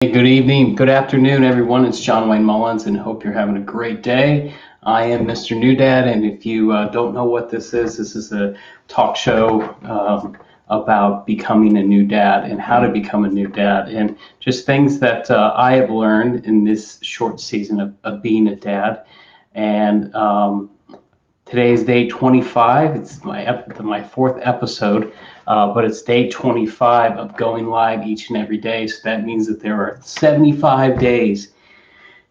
Hey, good evening, good afternoon, everyone. It's John Wayne Mullins, and hope you're having a great day. I am Mr. New Dad, and if you don't know what this is a talk show about becoming a new dad and how to become a new dad, and just things that I have learned in this short season of being a dad. And Today is day 25. It's my fourth episode, but it's day 25 of going live each and every day. So that means that there are 75 days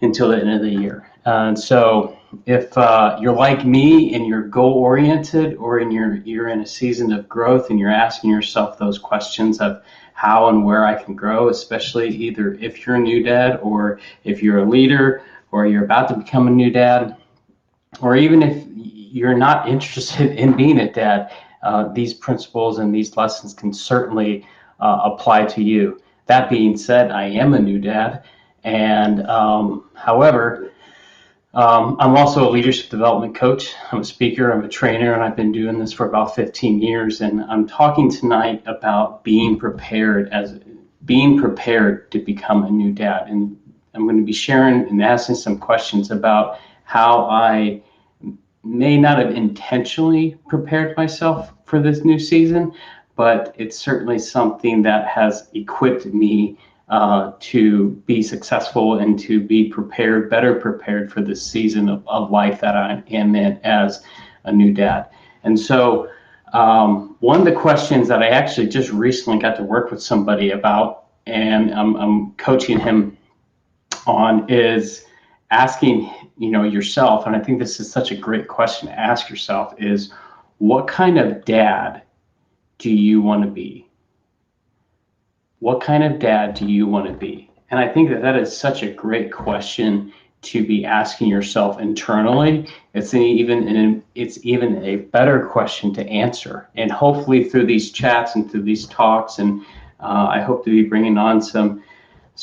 until the end of the year. And so if you're like me and you're goal oriented, or you're in a season of growth and you're asking yourself those questions of how and where I can grow, especially either if you're a new dad or if you're a leader or you're about to become a new dad, or even if you're not interested in being a dad, these principles and these lessons can certainly apply to you. That being said, I am a new dad, and however, I'm also a leadership development coach. I'm a speaker, I'm a trainer, and I've been doing this for about 15 years. And I'm talking tonight about being prepared to become a new dad. And I'm going to be sharing and asking some questions about how I may not have intentionally prepared myself for this new season, but it's certainly something that has equipped me to be successful and to be prepared, better prepared for this season of life that I am in as a new dad. And so one of the questions that I actually just recently got to work with somebody about, and I'm coaching him on, is asking yourself, and I think this is such a great question to ask yourself, is what kind of dad do you want to be? What kind of dad do you want to be? And I think that is such a great question to be asking yourself internally. It's even a better question to answer. And hopefully through these chats and through these talks, and I hope to be bringing on some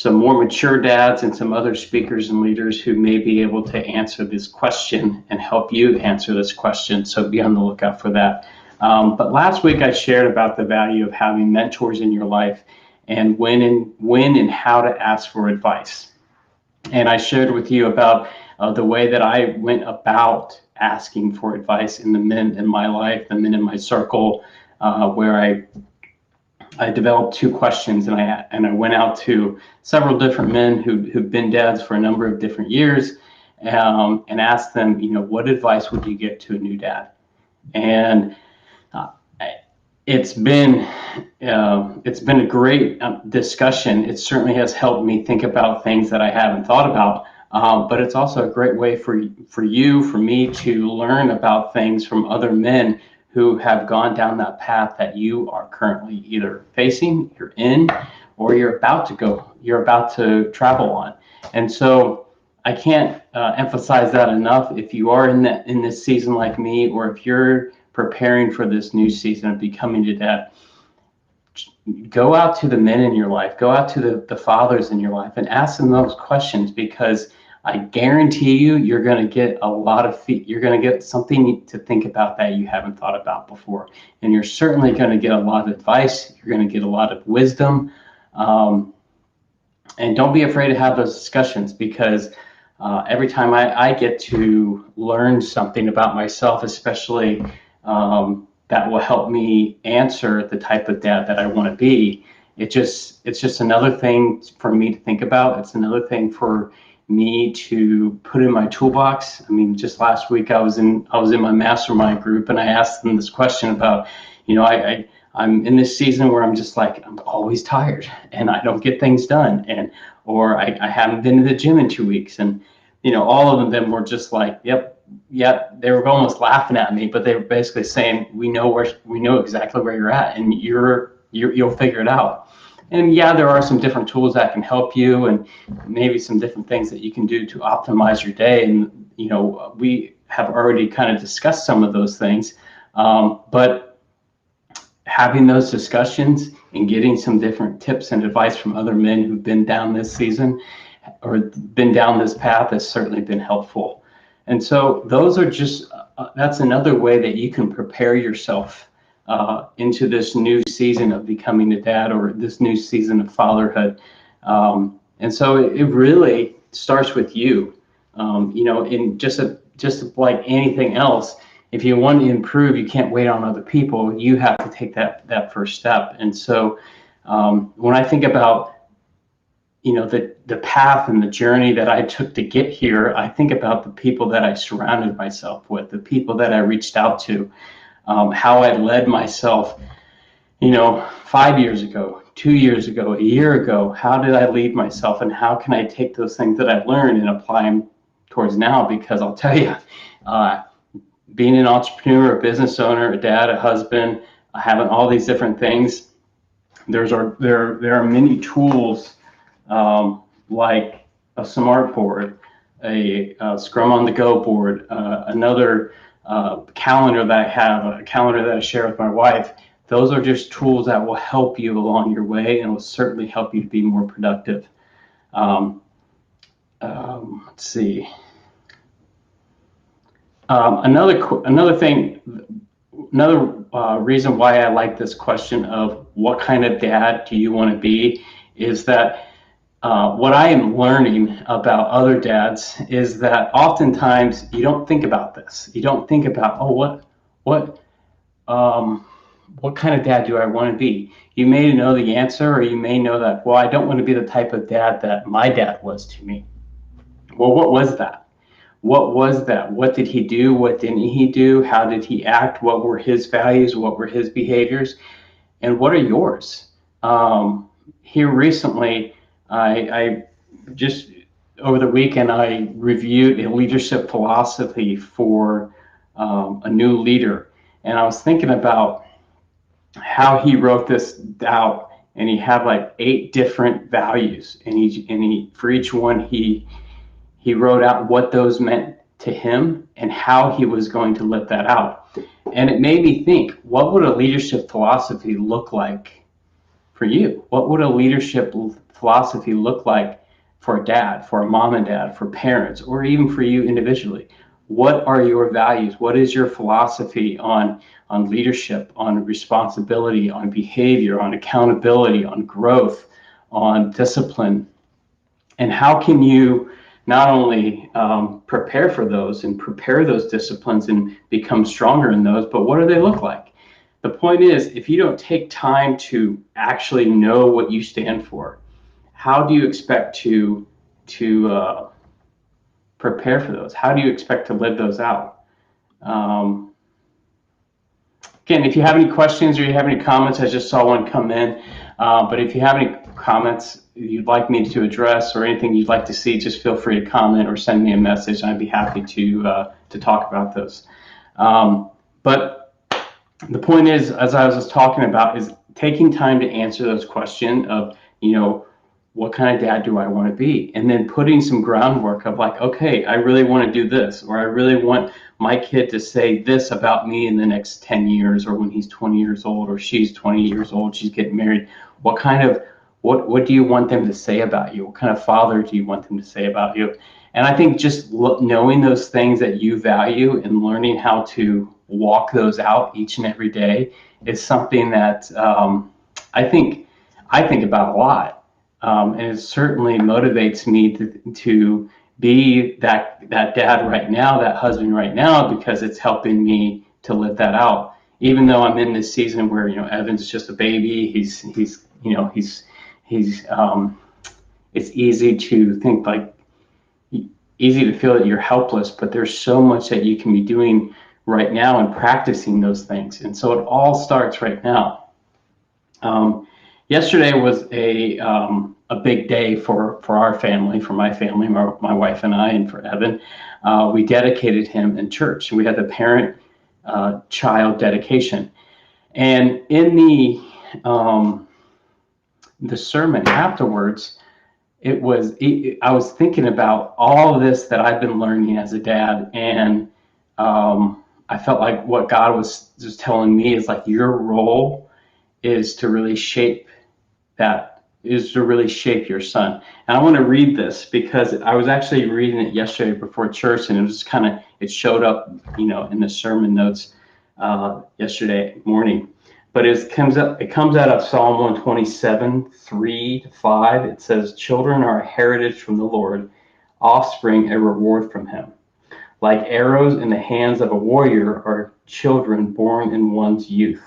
more mature dads and some other speakers and leaders who may be able to answer this question and help you answer this question. So be on the lookout for that. But last week I shared about the value of having mentors in your life, and when and how to ask for advice. And I shared with you about the way that I went about asking for advice in the men in my life, the men in my circle, where I developed two questions, and I went out to several different men who've been dads for a number of different years, and asked them, what advice would you give to a new dad? And it's been a great discussion. It certainly has helped me think about things that I haven't thought about, but it's also a great way for me to learn about things from other men who have gone down that path that you are currently either facing, you're in, or you're about to travel on. And so I can't emphasize that enough. If you are in this season like me, or if you're preparing for this new season of becoming a dad, go out to the men in your life, go out to the fathers in your life, and ask them those questions, because I guarantee you're going to get you're going to get something to think about that you haven't thought about before. And you're certainly going to get a lot of advice. You're going to get a lot of wisdom. And don't be afraid to have those discussions, because every time I get to learn something about myself, especially that will help me answer the type of dad that I want to be, it's just another thing for me to think about. It's another thing for me to put in my toolbox. I mean, just last week I was in my mastermind group, and I asked them this question about, I'm in this season where I'm just like, I'm always tired and I don't get things done, or I haven't been to the gym in 2 weeks, and all of them were just like, yep. They were almost laughing at me, but they were basically saying, we know exactly where you're at, and you'll figure it out. And yeah, there are some different tools that can help you, and maybe some different things that you can do to optimize your day. And we have already kind of discussed some of those things, but having those discussions and getting some different tips and advice from other men who've been down this season or been down this path has certainly been helpful. And so those are just that's another way that you can prepare yourself into this new season of becoming a dad, or this new season of fatherhood. And so it really starts with you. And just like anything else, if you want to improve, you can't wait on other people. You have to take that first step. And so when I think about the path and the journey that I took to get here, I think about the people that I surrounded myself with, the people that I reached out to, how I led myself, 5 years ago, 2 years ago, a year ago. How did I lead myself, and how can I take those things that I've learned and apply them towards now? Because I'll tell you, being an entrepreneur, a business owner, a dad, a husband, having all these different things, there are many tools, like a smart board, a Scrum on the Go board, another calendar that I have, a calendar that I share with my wife. Those are just tools that will help you along your way and will certainly help you to be more productive. Let's see. Another thing, another reason why I like this question of what kind of dad do you want to be is that what I am learning about other dads is that oftentimes you don't think about this. You don't think about, what kind of dad do I want to be? You may know the answer, or you may know that, well, I don't want to be the type of dad that my dad was to me. Well, what was that? What was that? What did he do? What didn't he do? How did he act? What were his values? What were his behaviors? And what are yours? Here recently, I just over the weekend, I reviewed a leadership philosophy for a new leader. And I was thinking about how he wrote this out, and he had like 8 different values, and for each one he wrote out what those meant to him and how he was going to live that out. And it made me think, what would a leadership philosophy look like for you? What would a leadership philosophy look like for a dad, for a mom and dad, for parents, or even for you individually? What are your values? What is your philosophy on leadership, on responsibility, on behavior, on accountability, on growth, on discipline? And how can you not only prepare for those and prepare those disciplines and become stronger in those, but what do they look like? The point is, if you don't take time to actually know what you stand for, how do you expect to prepare for those? How do you expect to live those out? Again, if you have any questions or you have any comments, I just saw one come in. But if you have any comments you'd like me to address or anything you'd like to see, just feel free to comment or send me a message. I'd be happy to talk about those. But the point is, as I was just talking about, is taking time to answer those questions of, what kind of dad do I want to be? And then putting some groundwork of like, okay, I really want to do this, or I really want my kid to say this about me in the next 10 years, or when he's 20 years old, or she's 20 years old, she's getting married. What do you want them to say about you? What kind of father do you want them to say about you? And I think just knowing those things that you value and learning how to walk those out each and every day is something that I think about a lot. And it certainly motivates me to be that dad right now, that husband right now, because it's helping me to live that out. Even though I'm in this season where Evan's just a baby, he's it's easy to think easy to feel that you're helpless, but there's so much that you can be doing right now and practicing those things. And so it all starts right now. Yesterday was a big day for our family, for my family, my wife and I, and for Evan. We dedicated him in church. We had the parent-child dedication. And in the sermon afterwards, I was thinking about all of this that I've been learning as a dad, and I felt like what God was just telling me is like, your role is to really shape your son. And I want to read this because I was actually reading it yesterday before church, and it showed up, in the sermon notes yesterday morning. but it comes out of Psalm 127, 3-5. It says, children are a heritage from the Lord, offspring a reward from him. Like arrows in the hands of a warrior are children born in one's youth.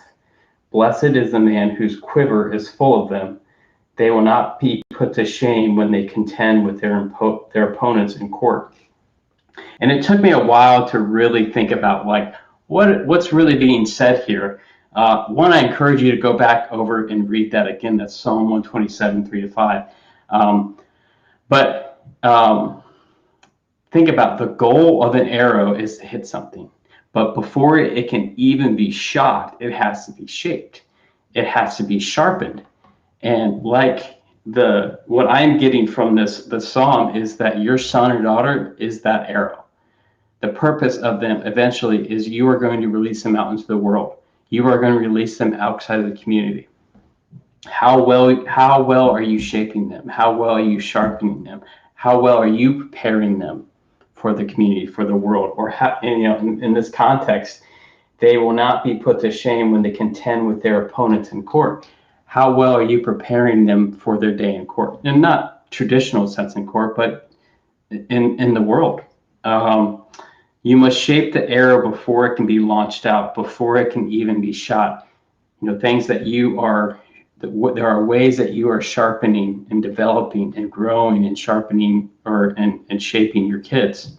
Blessed is the man whose quiver is full of them. They will not be put to shame when they contend with their opponents in court. And it took me a while to really think about like what's really being said here. One, I encourage you to go back over and read that again. That's Psalm 127, 3-5. But think about the goal of an arrow is to hit something. But before it can even be shot, it has to be shaped. It has to be sharpened. And like what I'm getting from the psalm is that your son or daughter is that arrow. The purpose of them eventually is you are going to release them out into the world. You are going to release them outside of the community. How well are you shaping them? How well are you sharpening them? How well are you preparing them for the community, for the world? Or in this context, they will not be put to shame when they contend with their opponents in court. How well are you preparing them for their day in court? And not traditional sense in court, but in the world. You must shape the arrow before it can be launched out, before it can even be shot. Things that there are ways that you are sharpening and developing and growing and sharpening and shaping your kids.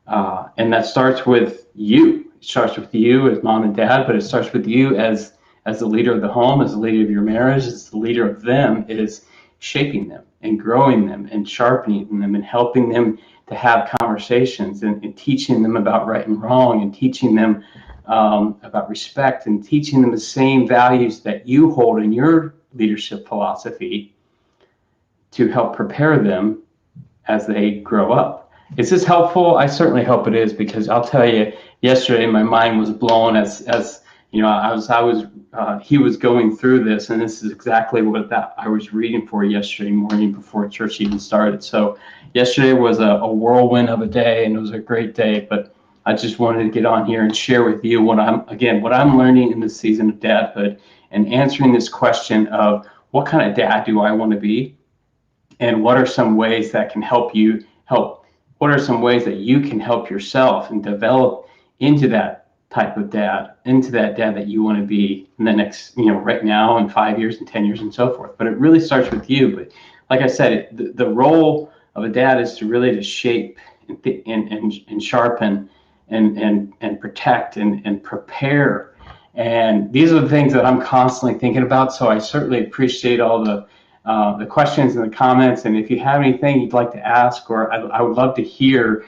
And that starts with you. It starts with you as mom and dad, but it starts with you as the leader of the home, as the leader of your marriage, as the leader of them. It is shaping them and growing them and sharpening them and helping them to have conversations and teaching them about right and wrong and teaching them about respect and teaching them the same values that you hold in your leadership philosophy to help prepare them as they grow up. Is this helpful? I certainly hope it is, because I'll tell you, yesterday my mind was blown as he was going through this, and this is exactly what I was reading for yesterday morning before church even started. So yesterday was a whirlwind of a day, and it was a great day, but I just wanted to get on here and share with you what I'm learning in this season of dadhood, and answering this question of what kind of dad do I want to be, and what are some ways that can help you what are some ways that you can help yourself and develop into that type of dad, into that dad that you want to be in the next, right now, in 5 years and 10 years and so forth. But it really starts with you. But like I said, the role of a dad is to shape and sharpen and protect and prepare. And these are the things that I'm constantly thinking about. So I certainly appreciate all the questions and the comments. And if you have anything you'd like to ask, or I would love to hear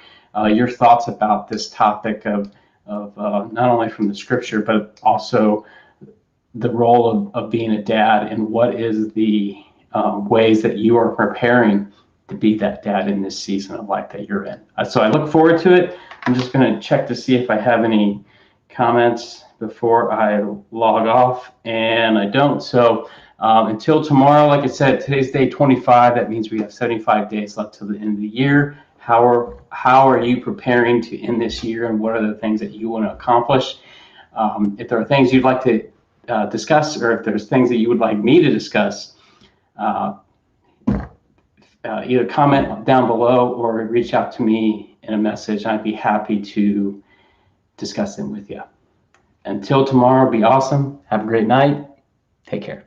your thoughts about this topic of not only from the scripture, but also the role of being a dad, and what is the ways that you are preparing to be that dad in this season of life that you're in. So I look forward to it. I'm just going to check to see if I have any comments before I log off, and I don't. So until tomorrow, like I said, today's day 25. That means we have 75 days left till the end of the year. How are you preparing to end this year, and what are the things that you want to accomplish? If there are things you'd like to discuss, or if there's things that you would like me to discuss, either comment down below or reach out to me in a message. I'd be happy to discuss them with you. Until tomorrow, be awesome. Have a great night. Take care.